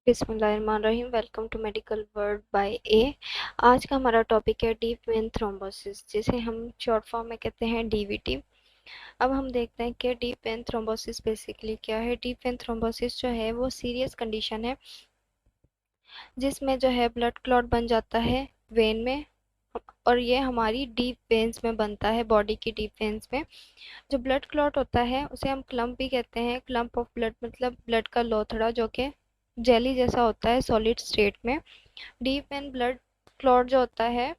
बिस्मिल्लाहिर्रहमानिर्रहीम। Welcome to medical world by A. आज का हमारा टॉपिक है डीप वेन थ्रोम्बोसिस, जिसे हम शॉर्ट फॉर्म में कहते हैं डीवीटी। अब हम देखते हैं कि डीप वेन थ्रोम्बोसिस बेसिकली क्या है। डीप वेन थ्रोम्बोसिस जो है वो सीरियस कंडीशन है जिसमें जो है ब्लड क्लॉट बन जाता है वेन में, और ये हमारी डीप वेन्स में बनता है, बॉडी की डीप वेन्स में। जो ब्लड क्लॉट होता है उसे हम क्लम्प भी कहते हैं। क्लम्प ऑफ ब्लड मतलब ब्लड का लोथड़ा, जो कि जेली जैसा होता है सॉलिड स्टेट में। डीप वेन ब्लड क्लॉट जो होता है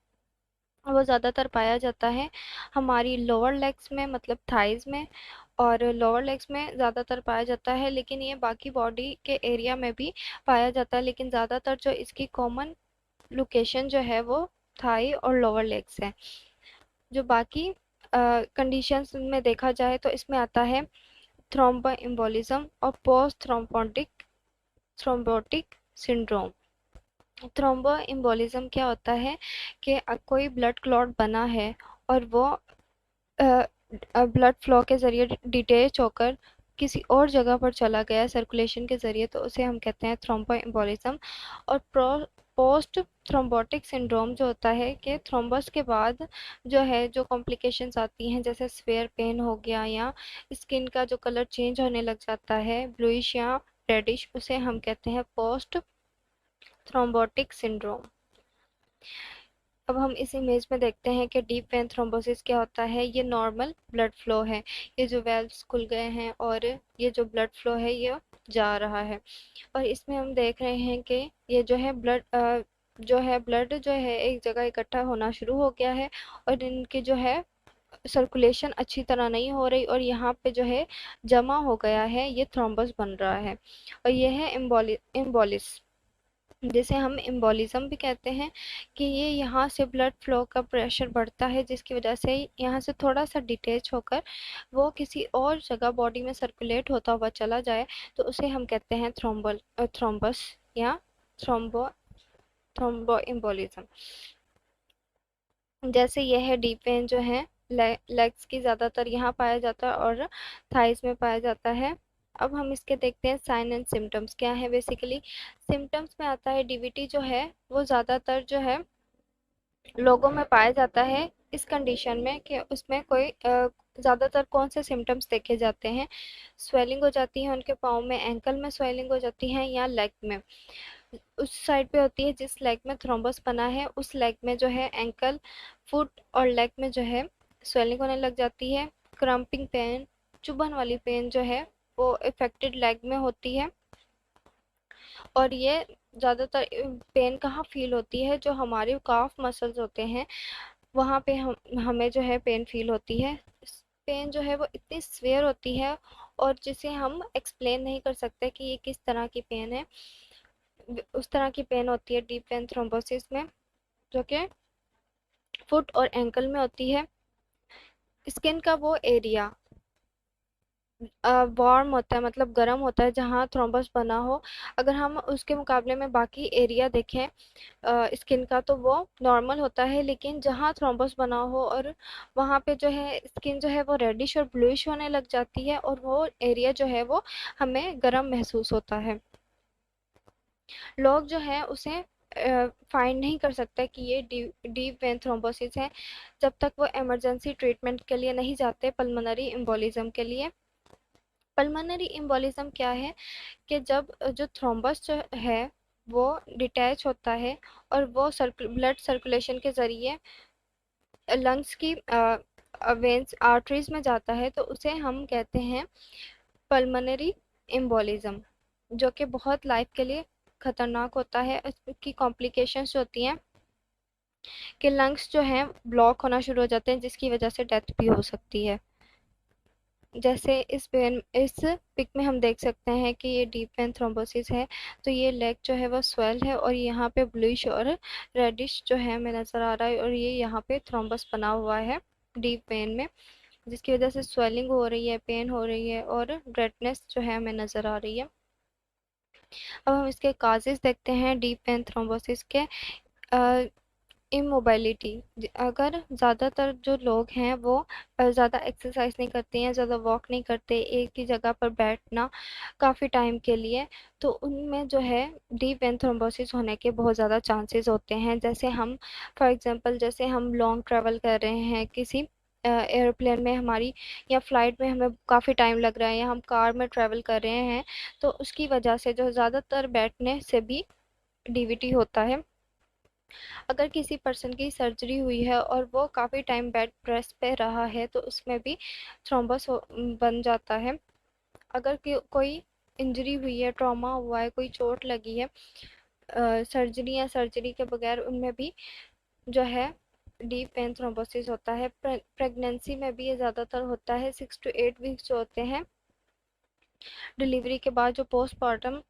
वो ज़्यादातर पाया जाता है हमारी लोअर लेग्स में, मतलब थाइज में, और लोअर लेग्स में ज़्यादातर पाया जाता है, लेकिन ये बाकी बॉडी के एरिया में भी पाया जाता है। लेकिन ज़्यादातर जो इसकी कॉमन लोकेशन जो है वो थाई और लोअर लेग्स है। जो बाकी कंडीशंस में देखा जाए तो इसमें आता है थ्रोम्बोएम्बोलिज्म और पोस्ट थ्रोम्बोटिक सिंड्रोम। थ्रोम्बोएम्बोलिज्म क्या होता है कि कोई ब्लड क्लॉट बना है और वो ब्लड फ्लो के ज़रिए डिटैच होकर किसी और जगह पर चला गया सर्कुलेशन के ज़रिए, तो उसे हम कहते हैं थ्रोम्बोएम्बोलिज्म। और पोस्ट थ्रोम्बोटिक सिंड्रोम जो होता है कि थ्रोम्बस के बाद जो है जो कॉम्प्लिकेशंस आती हैं, जैसे स्वेयर पेन हो गया या स्किन का जो कलर चेंज होने लग जाता है ब्लूइश या रेडिश, उसे हम कहते हैं पोस्ट थ्रोम्बोटिक सिंड्रोम। अब हम इस इमेज में देखते हैं कि डीप वेन थ्रोम्बोसिस क्या होता है। ये नॉर्मल ब्लड फ्लो है, ये जो वेल्व्स खुल गए हैं और ये जो ब्लड फ्लो है ये जा रहा है। और इसमें हम देख रहे हैं कि ये ब्लड जो है एक जगह इकट्ठा होना शुरू हो गया है, और इनकी जो है सर्कुलेशन अच्छी तरह नहीं हो रही, और यहाँ पे जो है जमा हो गया है, ये थ्रोम्बस बन रहा है। और ये है एम्बोलिस, जिसे हम एम्बोलिज्म भी कहते हैं, कि ये यहाँ से ब्लड फ्लो का प्रेशर बढ़ता है, जिसकी वजह से यहाँ से थोड़ा सा डिटेच होकर वो किसी और जगह बॉडी में सर्कुलेट होता हुआ चला जाए, तो उसे हम कहते हैं थ्रोम्बस या थ्रोम्बो थ्रोम्बो एम्बोलिज्म। जैसे यह है डीप वेन जो है लेग्स की ज़्यादातर यहाँ पाया जाता है और थाइस में पाया जाता है। अब हम इसके देखते हैं साइन एंड सिम्टम्स क्या है। बेसिकली सिम्टम्स में आता है डीवीटी जो है वो ज़्यादातर जो है लोगों में पाया जाता है इस कंडीशन में कि उसमें कोई ज़्यादातर कौन से सिम्टम्स देखे जाते हैं। स्वेलिंग हो जाती है उनके पाँव में, एंकल में स्वेलिंग हो जाती है या लेग में। उस साइड पे होती है जिस लेग में थ्रोम्बस बना है, उस लेग में जो है एंकल, फुट और लेग में जो है स्वेलिंग होने लग जाती है। क्रम्पिंग पेन, चुभन वाली पेन जो है वो इफेक्टेड लेग में होती है। और ये ज़्यादातर पेन कहाँ फील होती है, जो हमारे काफ मसल्स होते हैं वहाँ पे हमें जो है पेन फील होती है। पेन जो है वो इतनी स्वेयर होती है और जिसे हम एक्सप्लेन नहीं कर सकते कि ये किस तरह की पेन है। उस तरह की पेन होती है डीप वेन थ्रोम्बोसिस में, जो कि फुट और एंकल में होती है। स्किन का वो एरिया वार्म होता है, मतलब गर्म होता है जहाँ थ्रोम्बस बना हो। अगर हम उसके मुकाबले में बाकी एरिया देखें स्किन का, तो वो नॉर्मल होता है, लेकिन जहाँ थ्रोम्बस बना हो और वहाँ पे जो है स्किन जो है वो रेडिश और ब्लूइश होने लग जाती है, और वो एरिया जो है वो हमें गर्म महसूस होता है। लोग जो है उसे फाइंड नहीं कर सकते कि ये डीप वेन थ्रोम्बोसिस है जब तक वो इमरजेंसी ट्रीटमेंट के लिए नहीं जाते पल्मोनरी एम्बोलिज्म के लिए। पल्मोनरी एम्बोलिज्म क्या है कि जब जो थ्रोम्बस जो है वो डिटैच होता है और वो ब्लड सर्कुलेशन के ज़रिए लंग्स की वेंस आर्टरीज में जाता है, तो उसे हम कहते हैं पल्मोनरी एम्बोलिज्म, जो कि बहुत लाइफ के लिए खतरनाक होता है। इसकी कॉम्प्लिकेशंस होती हैं कि लंग्स जो हैं ब्लॉक होना शुरू हो जाते हैं, जिसकी वजह से डेथ भी हो सकती है। जैसे इस पिक में हम देख सकते हैं कि ये डीप वेन थ्रोम्बोसिस है, तो ये लेग जो है वो स्वेल है और यहाँ पे ब्लूइश और रेडिश जो है हमें नज़र आ रहा है, और ये यहाँ पे थ्रोम्बस बना हुआ है डीप वेन में, जिसकी वजह से स्वेलिंग हो रही है, पेन हो रही है और रेडनेस जो है हमें नज़र आ रही है। अब हम इसके काजेज देखते हैं डीप वेन थ्रोम्बोसिस के। इमोबिलिटी, अगर ज़्यादातर जो लोग हैं वो ज़्यादा एक्सरसाइज नहीं करते हैं, ज़्यादा वॉक नहीं करते, एक ही जगह पर बैठना काफ़ी टाइम के लिए, तो उनमें जो है डीप वेन थ्रोम्बोसिस होने के बहुत ज़्यादा चांसेस होते हैं। जैसे हम फॉर एग्जांपल जैसे हम लॉन्ग ट्रैवल कर रहे हैं किसी एयरप्लेन में हमारी, या फ्लाइट में हमें काफ़ी टाइम लग रहा है, या हम कार में ट्रैवल कर रहे हैं, तो उसकी वजह से जो ज़्यादातर बैठने से भी डीवीटी होता है। अगर किसी पर्सन की सर्जरी हुई है और वो काफ़ी टाइम बेड रेस्ट पे रहा है तो उसमें भी थ्रोम्बस बन जाता है। अगर कोई इंजरी हुई है, ट्रॉमा हुआ है, कोई चोट लगी है सर्जरी या सर्जरी के बगैर, उनमें भी जो है डीप वेन थ्रोम्बोसिस होता है। प्रेगनेंसी में भी ये ज़्यादातर होता है। 6 to 8 वीक्स जो होते हैं डिलीवरी के बाद, जो पोस्टमार्टम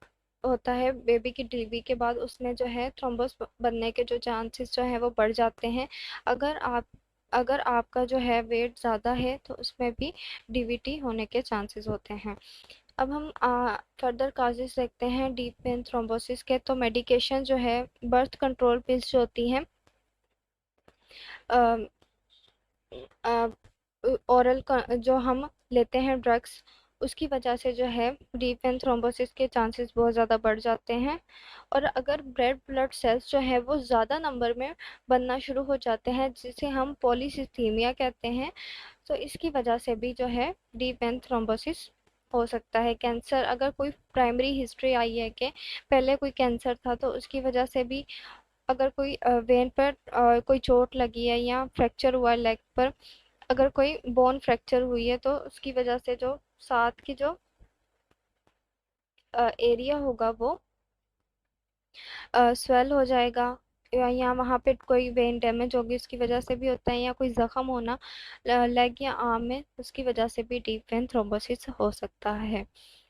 होता है बेबी की डिलीवरी के बाद, उसमें जो है थ्रोम्बस बनने के जो चांसेस जो है वो बढ़ जाते हैं। अगर आपका जो है वेट ज़्यादा है तो उसमें भी डीवीटी होने के चांसेस होते हैं। अब हम फर्दर काजेस देखते हैं डीप वेन थ्रोम्बोसिस के। तो मेडिकेशन जो है, बर्थ कंट्रोल पिल्स जो होती हैं, ओरल जो हम लेते हैं ड्रग्स, उसकी वजह से जो है डीप वेन थ्रोम्बोसिस के चांसेस बहुत ज़्यादा बढ़ जाते हैं। और अगर रेड ब्लड सेल्स जो है वो ज़्यादा नंबर में बनना शुरू हो जाते हैं, जिसे हम पॉलीसिथीमिया कहते हैं, तो इसकी वजह से भी जो है डीप वेन थ्रोम्बोसिस हो सकता है। कैंसर, अगर कोई प्राइमरी हिस्ट्री आई है कि पहले कोई कैंसर था, तो उसकी वजह से भी, अगर कोई वेन पर कोई चोट लगी है या फ्रैक्चर हुआ है लेग पर, अगर कोई बोन फ्रैक्चर हुई है, तो उसकी वजह से जो साथ की जो एरिया होगा वो स्वेल हो जाएगा, या वहाँ पे कोई वेन डैमेज होगी उसकी वजह से भी होता है, या कोई ज़ख्म होना लेग या आर्म में, उसकी वजह से भी डीप वेन थ्रोम्बोसिस हो सकता है।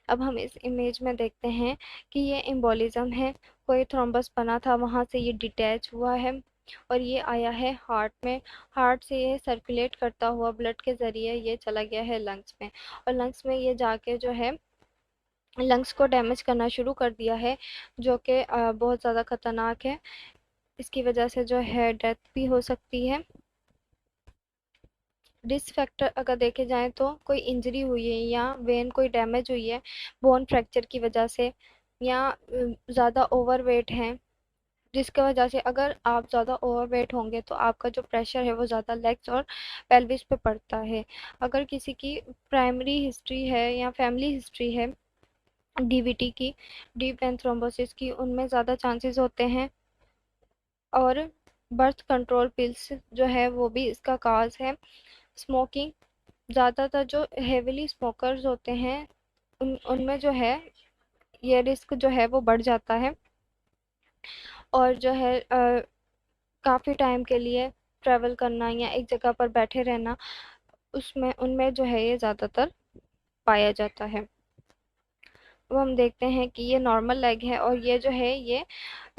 अब हम इस इमेज में देखते हैं कि ये एम्बोलिज्म है, कोई थ्रोम्बस बना था, वहाँ से ये डिटैच हुआ है और ये आया है हार्ट में। हार्ट से ये सर्कुलेट करता हुआ ब्लड के ज़रिए ये चला गया है लंग्स में, और लंग्स में ये जाके जो है लंग्स को डैमेज करना शुरू कर दिया है, जो कि बहुत ज़्यादा ख़तरनाक है। इसकी वजह से जो है डेथ भी हो सकती है। रिस्क फैक्टर अगर देखे जाएँ तो कोई इंजरी हुई है या वेन कोई डैमेज हुई है बोन फ्रैक्चर की वजह से, या ज़्यादा ओवरवेट हैं, जिसकी वजह से अगर आप ज़्यादा ओवरवेट होंगे तो आपका जो प्रेशर है वो ज़्यादा लेग्स और पेल्विस पे पड़ता है। अगर किसी की प्राइमरी हिस्ट्री है या फैमिली हिस्ट्री है डीवीटी की, डीप वेन थ्रोम्बोसिस की, उनमें ज़्यादा चांसेस होते हैं। और बर्थ कंट्रोल पिल्स जो है वो भी इसका काज है। स्मोकिंग, ज़्यादातर जो हेविली स्मोकर्स होते हैं उनमें जो है ये रिस्क जो है वो बढ़ जाता है। और जो है काफ़ी टाइम के लिए ट्रैवल करना या एक जगह पर बैठे रहना, उसमें उनमें जो है ये ज़्यादातर पाया जाता है। अब हम देखते हैं कि ये नॉर्मल लेग है, और ये जो है ये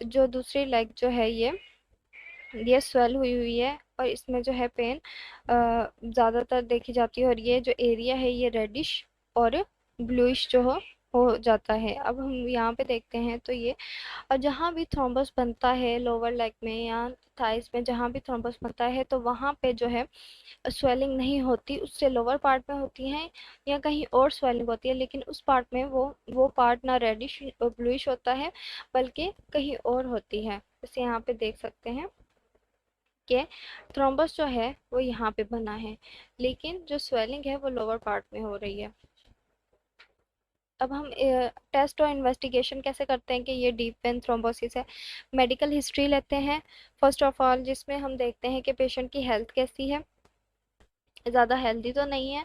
जो दूसरी लेग जो है ये स्वेल हुई हुई है, और इसमें जो है पेन ज़्यादातर देखी जाती है, और ये जो एरिया है ये रेडिश और ब्लूइश जो हो जाता है। अब हम यहाँ पे देखते हैं तो ये, और जहाँ भी थ्रोम्बस बनता है लोअर लेग में या थाइस में, जहाँ भी थ्रोम्बस बनता है तो वहाँ पे जो है स्वेलिंग नहीं होती, उससे लोअर पार्ट में होती है या कहीं और स्वेलिंग होती है, लेकिन उस पार्ट में वो पार्ट ना रेडिश और ब्लूइश होता है बल्कि कहीं और होती है। जैसे यहाँ पे देख सकते हैं कि थ्रोम्बस जो है वो यहाँ पे बना है, लेकिन जो स्वेलिंग है वो लोअर पार्ट में हो रही है। अब हम टेस्ट और इन्वेस्टिगेशन कैसे करते हैं कि ये डीप वेन थ्रोम्बोसिस है। मेडिकल हिस्ट्री लेते हैं फर्स्ट ऑफ ऑल, जिसमें हम देखते हैं कि पेशेंट की हेल्थ कैसी है, ज़्यादा हेल्दी तो नहीं है,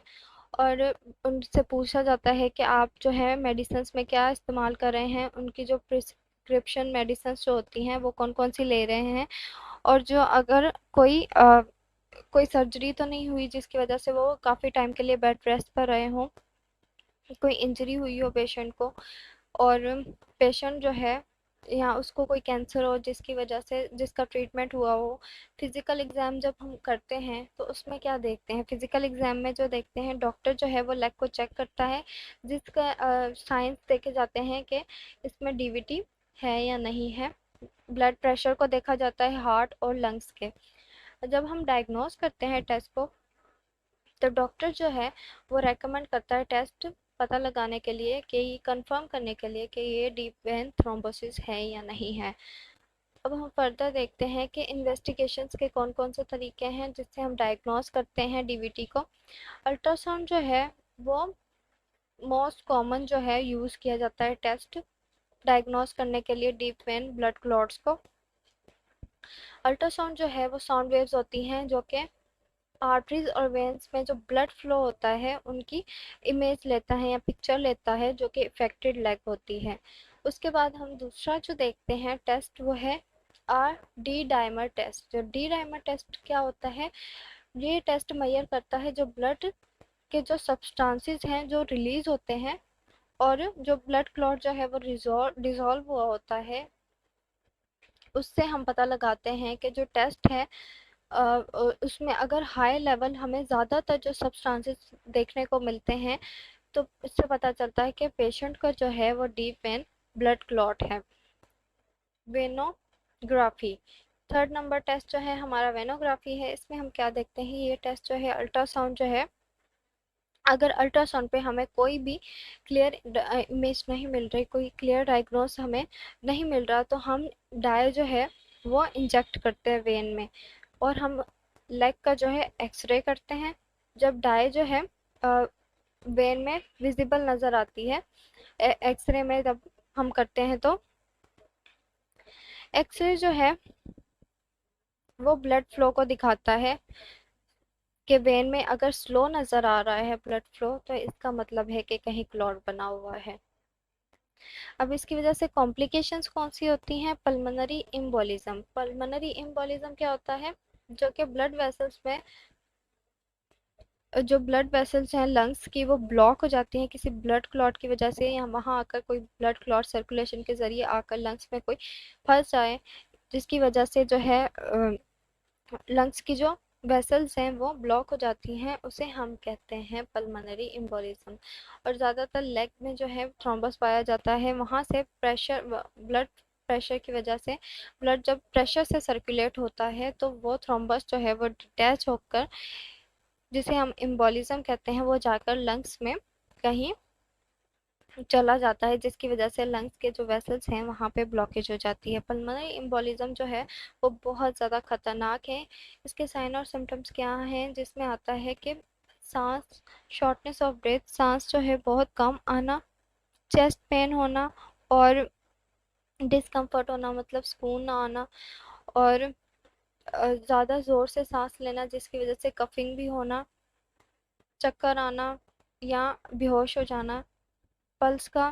और उनसे पूछा जाता है कि आप जो है मेडिसिन में क्या इस्तेमाल कर रहे हैं, उनकी जो प्रिस्क्रिप्शन मेडिसिन जो होती हैं वो कौन कौन सी ले रहे हैं, और जो अगर कोई सर्जरी तो नहीं हुई जिसकी वजह से वो काफ़ी टाइम के लिए बेड रेस्ट पर रहे हों, कोई इंजरी हुई हो पेशेंट को, और पेशेंट जो है या उसको कोई कैंसर हो जिसकी वजह से जिसका ट्रीटमेंट हुआ हो। फिजिकल एग्ज़ाम जब हम करते हैं तो उसमें क्या देखते हैं, फिजिकल एग्ज़ाम में जो देखते हैं डॉक्टर जो है वो लेग को चेक करता है, जिसका साइंस देखे जाते हैं कि इसमें डीवीटी है या नहीं है। ब्लड प्रेशर को देखा जाता है हार्ट और लंग्स के। जब हम डायग्नोज करते हैं टेस्ट को, तो डॉक्टर जो है वो रेकमेंड करता है टेस्ट पता लगाने के लिए, कि ये कंफर्म करने के लिए कि ये डीप वेन थ्रोम्बोसिस है या नहीं है। अब हम फर्दर देखते हैं कि इन्वेस्टिगेशंस के कौन कौन से तरीके हैं जिससे हम डायग्नोज करते हैं डीवीटी को। अल्ट्रासाउंड जो है वो मोस्ट कॉमन जो है यूज़ किया जाता है टेस्ट डायग्नोज करने के लिए डीप वेन ब्लड क्लॉट्स को। अल्ट्रासाउंड जो है वो साउंड वेव्स होती हैं जो कि आर्टरीज और वेन्स में जो ब्लड फ्लो होता है उनकी इमेज लेता है या पिक्चर लेता है, जो कि इफेक्टेड लेग होती है। उसके बाद हम दूसरा जो देखते हैं टेस्ट वो है डी डाइमर टेस्ट। जो डी डाइमर टेस्ट क्या होता है, ये टेस्ट मेजर करता है जो ब्लड के जो सब्सटेंसेस हैं जो रिलीज होते हैं, और जो ब्लड क्लॉट जो है वो डिजॉल्व हुआ होता है, उससे हम पता लगाते हैं कि जो टेस्ट है उसमें अगर हाई लेवल हमें ज़्यादातर जो सब्सटेंसेस देखने को मिलते हैं, तो इससे पता चलता है कि पेशेंट का जो है वो डीप वेन ब्लड क्लॉट है। वेनोग्राफी, थर्ड नंबर टेस्ट जो है हमारा वेनोग्राफी है। इसमें हम क्या देखते हैं, ये टेस्ट जो है अल्ट्रासाउंड जो है, अगर अल्ट्रासाउंड पे हमें कोई भी क्लियर इमेज नहीं मिल रही, कोई क्लियर डायग्नोस हमें नहीं मिल रहा, तो हम डाई जो है वो इंजेक्ट करते हैं वेन में, और हम लेग का जो है एक्सरे करते हैं। जब डाई जो है वेन में विजिबल नज़र आती है एक्सरे में जब हम करते हैं, तो एक्सरे जो है वो ब्लड फ्लो को दिखाता है कि वेन में अगर स्लो नज़र आ रहा है ब्लड फ्लो, तो इसका मतलब है कि कहीं क्लॉट बना हुआ है। अब इसकी वजह से कॉम्प्लिकेशंस कौन सी होती हैं, पल्मोनरी एम्बोलिज्म। पल्मोनरी एम्बोलिज्म क्या होता है, जो कि ब्लड वेसल्स में जो ब्लड वेसल्स हैं लंग्स की वो ब्लॉक हो जाती हैं किसी ब्लड क्लॉट की वजह से, या वहाँ आकर कोई ब्लड क्लॉट सर्कुलेशन के ज़रिए आकर लंग्स में कोई फंस जाए, जिसकी वजह से जो है लंग्स की जो वेसल्स हैं वो ब्लॉक हो जाती हैं, उसे हम कहते हैं पल्मोनरी एम्बोलिज्म। और ज़्यादातर लेग में जो है थ्रोम्बस पाया जाता है, वहाँ से प्रेशर ब्लड प्रेशर की वजह से ब्लड जब प्रेशर से सर्कुलेट होता है, तो वो थ्रोम्बस जो है वो डिटैच होकर, जिसे हम एम्बोलिज्म कहते हैं, वो जाकर लंग्स में कहीं चला जाता है, जिसकी वजह से लंग्स के जो वेसल्स हैं वहाँ पे ब्लॉकेज हो जाती है। पल्मोनरी एम्बोलिज्म जो है वो बहुत ज़्यादा खतरनाक है। इसके साइन और सिम्टम्स क्या हैं, जिसमें आता है कि सांस, शॉर्टनेस ऑफ ब्रेथ, सांस जो है बहुत कम आना, चेस्ट पेन होना, और डिस्कम्फर्ट होना मतलब सुकून ना आना, और ज़्यादा ज़ोर से सांस लेना जिसकी वजह से कफिंग भी होना, चक्कर आना या बेहोश हो जाना, पल्स का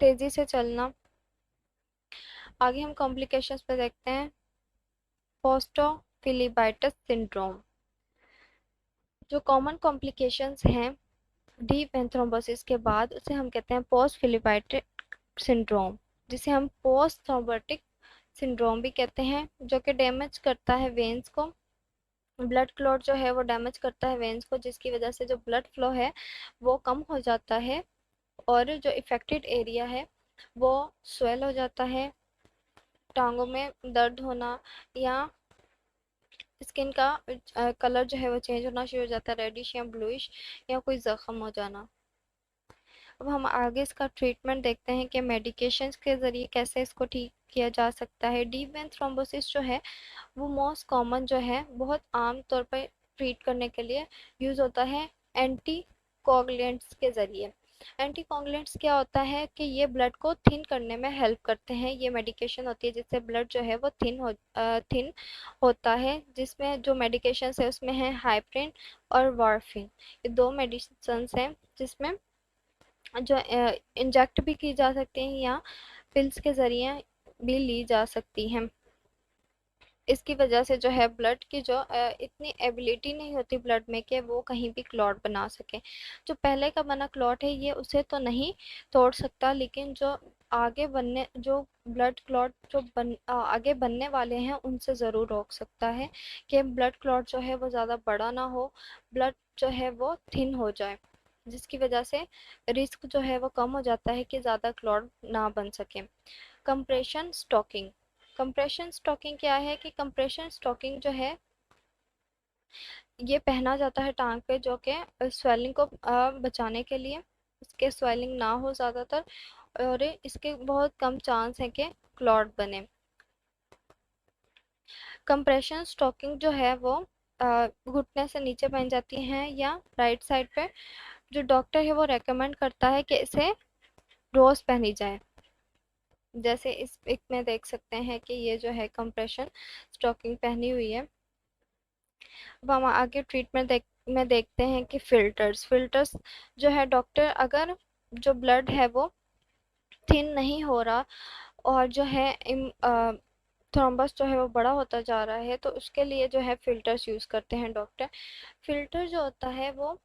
तेज़ी से चलना। आगे हम कॉम्प्लिकेशंस पे देखते हैं, पोस्टोफिलिबाइटिस सिंड्रोम। जो कॉमन कॉम्प्लिकेशंस हैं डीप वेन थ्रोम्बोसिस के बाद, उसे हम कहते हैं पोस्ट फिलिबाइटिक सिंड्रोम, जिसे हम पोस्ट थ्रोम्बोटिक सिंड्रोम भी कहते हैं, जो कि डैमेज करता है वेन्स को। ब्लड क्लॉट जो है वो डैमेज करता है वेन्स को, जिसकी वजह से जो ब्लड फ्लो है वो कम हो जाता है, और जो इफेक्टेड एरिया है वो स्वेल हो जाता है, टांगों में दर्द होना, या स्किन का कलर जो है वो चेंज होना शुरू हो जाता है, रेडिश या ब्लूइश, या कोई ज़ख्म हो जाना। अब हम आगे इसका ट्रीटमेंट देखते हैं कि मेडिकेशंस के ज़रिए कैसे इसको ठीक किया जा सकता है। डीप वेन थ्रोम्बोसिस जो है वो मोस्ट कॉमन जो है बहुत आम तौर पर ट्रीट करने के लिए यूज़ होता है एंटी कोगुलेंट्स के ज़रिए। एंटी कोगुलेंट्स क्या होता है कि ये ब्लड को थिन करने में हेल्प करते हैं। ये मेडिकेशन होती है जिससे ब्लड जो है वो थिन होता है, जिसमें जो मेडिकेशन है उसमें है हाइप्रिन और वार्फिन। ये दो मेडिसिन हैं जिसमें जो इंजेक्ट भी की जा सकती हैं या पिल्स के ज़रिए भी ली जा सकती हैं। इसकी वजह से जो है ब्लड की जो इतनी एबिलिटी नहीं होती ब्लड में कि वो कहीं भी क्लॉट बना सके। जो पहले का बना क्लॉट है ये उसे तो नहीं तोड़ सकता, लेकिन जो आगे बनने जो ब्लड क्लॉट जो आगे बनने वाले हैं उनसे ज़रूर रोक सकता है कि ब्लड क्लॉट जो है वो ज़्यादा बड़ा ना हो, ब्लड जो है वो थिन हो जाए, जिसकी वजह से रिस्क जो है वो कम हो जाता है कि ज़्यादा क्लॉट ना बन सके। Compression stocking. कंप्रेशन स्टॉकिंग क्या है कि कंप्रेशन स्टॉकिंग जो है ये पहना जाता है टांग पे, जो कि स्वेलिंग को बचाने के लिए, इसके स्वेलिंग ना हो ज़्यादातर, और इसके बहुत कम चांस है कि क्लॉट बने। कंप्रेशन स्टॉकिंग जो है वो घुटने से नीचे पहन जाती हैं या राइट साइड पे। जो डॉक्टर है वो रेकमेंड करता है कि इसे रोज पहनी जाए। जैसे इस पिक में देख सकते हैं कि ये जो है कंप्रेशन स्टॉकिंग पहनी हुई है। अब हम आगे ट्रीटमेंट में देखते हैं कि फिल्टर्स। फिल्टर्स जो है डॉक्टर अगर जो ब्लड है वो थिन नहीं हो रहा और जो है थ्रोम्बस जो है वो बड़ा होता जा रहा है, तो उसके लिए जो है फिल्टर्स यूज़ करते हैं डॉक्टर। फिल्टर जो होता है वो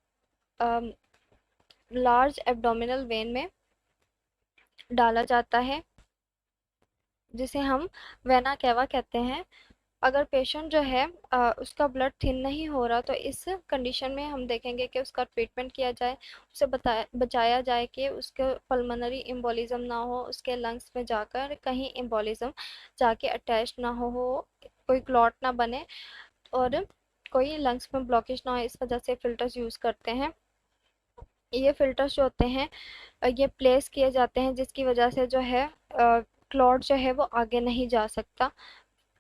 लार्ज एब्डोमिनल वेन में डाला जाता है, जिसे हम वेना केवा कहते हैं। अगर पेशेंट जो है उसका ब्लड थिन नहीं हो रहा, तो इस कंडीशन में हम देखेंगे कि उसका ट्रीटमेंट किया जाए, उसे बचाया जाए कि उसके पल्मोनरी एम्बोलिज्म ना हो, उसके लंग्स में जाकर कहीं एम्बोलिज्म जाके अटैच ना हो, कोई क्लॉट ना बने और कोई लंग्स में ब्लॉकेज ना हो। इस वजह से फ़िल्टर्स यूज़ करते हैं। ये फ़िल्टर्स जो होते हैं ये प्लेस किए जाते हैं, जिसकी वजह से जो है क्लॉट जो है वो आगे नहीं जा सकता।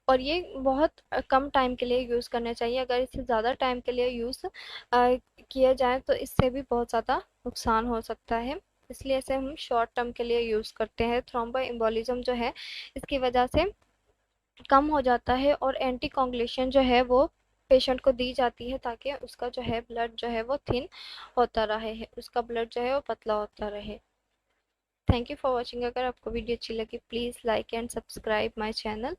और ये बहुत कम टाइम के लिए यूज़ करने चाहिए। अगर इससे ज़्यादा टाइम के लिए यूज़ किए जाएँ तो इससे भी बहुत ज़्यादा नुकसान हो सकता है। इसलिए इसे हम शॉर्ट टर्म के लिए यूज़ करते हैं। थ्रोम्बो एम्बोलिज्म जो है इसकी वजह से कम हो जाता है और एंटी कोगुलेशन जो है वो पेशेंट को दी जाती है, ताकि उसका जो है ब्लड जो है वो थिन होता रहे, उसका ब्लड जो है वो पतला होता रहे। Thank you for watching. अगर आपको वीडियो अच्छी लगी please like and subscribe my channel.